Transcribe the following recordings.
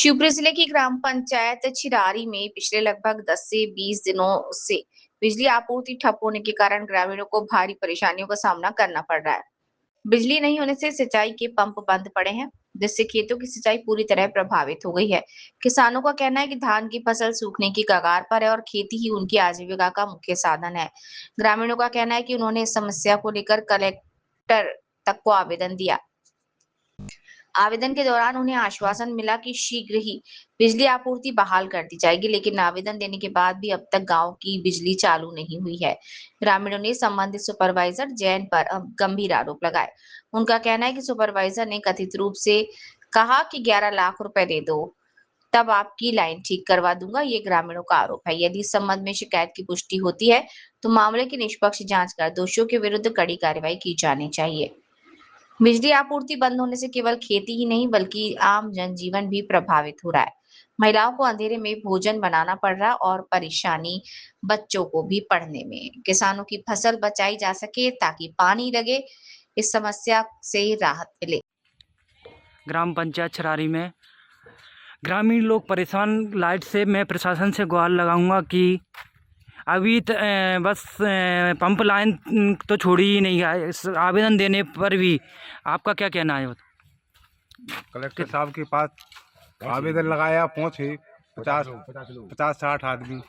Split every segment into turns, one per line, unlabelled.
शिवपुरी जिले की ग्राम पंचायत छिरारी में पिछले लगभग 10 से 20 दिनों से बिजली आपूर्ति ठप होने के कारण ग्रामीणों को भारी परेशानियों का सामना करना पड़ रहा है। बिजली नहीं होने से सिंचाई के पंप बंद पड़े हैं, जिससे खेतों की सिंचाई पूरी तरह प्रभावित हो गई है। किसानों का कहना है कि धान की फसल सूखने की कगार पर है और खेती ही उनकी आजीविका का मुख्य साधन है। ग्रामीणों का कहना है कि उन्होंने इस समस्या को लेकर कलेक्टर तक को आवेदन दिया। आवेदन के दौरान उन्हें आश्वासन मिला कि शीघ्र ही बिजली आपूर्ति बहाल कर दी जाएगी, लेकिन आवेदन देने के बाद भी अब तक गांव की बिजली चालू नहीं हुई है। ग्रामीणों ने संबंधित सुपरवाइजर जैन पर अब गंभीर आरोप लगाए। उनका कहना है कि सुपरवाइजर ने कथित रूप से कहा कि 11 लाख रुपए दे दो, तब आपकी लाइन ठीक करवा दूंगा। ये ग्रामीणों का आरोप है। यदि इस संबंध में शिकायत की पुष्टि होती है तो मामले की निष्पक्ष जांच कर दोषियों के विरुद्ध कड़ी कार्रवाई की जानी चाहिए। बिजली आपूर्ति बंद होने से केवल खेती ही नहीं बल्कि आम जनजीवन भी प्रभावित हो रहा है। महिलाओं को अंधेरे में भोजन बनाना पड़ रहा है और परेशानी बच्चों को भी पढ़ने में। किसानों की फसल बचाई जा सके ताकि पानी लगे, इस समस्या से राहत मिले।
ग्राम पंचायत छिरारी में ग्रामीण लोग परेशान लाइट से। मैं प्रशासन से गुहार लगाऊंगा कि अभी बस पंप लाइन तो छोड़ी ही नहीं है। इस आवेदन देने पर भी आपका क्या कहना है?
कलेक्टर साहब के पास आवेदन लगाया, पहुँचे 50-60 आदमी,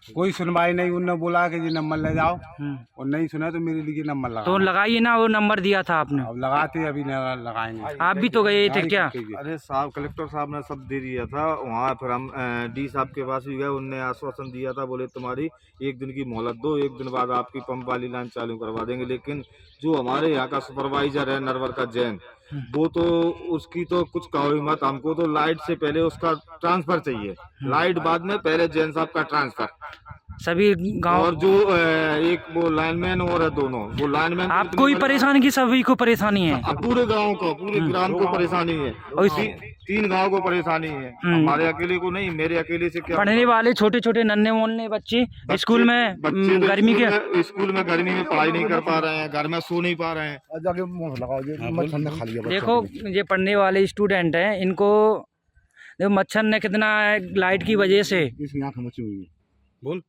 कोई सुनवाई नहीं। उन्होंने बोला कि जी नंबर ले जाओ और नहीं सुना तो मेरे लिए नंबर लगा।
तो लगाइए ना, वो नंबर दिया था आपने।
अब लगाते अभी लगाएंगे।
आप भी तो गए थे क्या?
अरे साहब, कलेक्टर साहब ने सब दे दिया था वहाँ। फिर हम डी साहब के पास भी गए, उनने आश्वासन दिया था, बोले तुम्हारी 1 दिन की मोहलत दो, 1 दिन बाद आपकी पंप वाली लाइन चालू करवा देंगे। लेकिन जो हमारे यहाँ का सुपरवाइजर है नरवर का जैन, वो तो उसकी तो कुछ कहो ही मत। हमको तो लाइट से पहले उसका ट्रांसफर चाहिए, लाइट बाद में, पहले जैन साहब का ट्रांसफर।
सभी गांव
और जो एक वो लाइनमैन और है, दोनों वो लाइनमैन।
आपको ही परेशानी की, सभी को परेशानी है?
पूरे गांव को, पूरे ग्राम को परेशानी है और 3 गांव को परेशानी है। हमारे अकेले को नहीं, मेरे अकेले से क्या।
पढ़ने वाले छोटे छोटे नन्हे मोलने बच्चे स्कूल में गर्मी के
स्कूल में गर्मी में पढ़ाई नहीं कर पा रहे हैं, घर में सो नहीं पा रहे हैं।
देखो, ये पढ़ने वाले स्टूडेंट हैं, इनको देखो मच्छर ने कितना लाइट की वजह से
बोल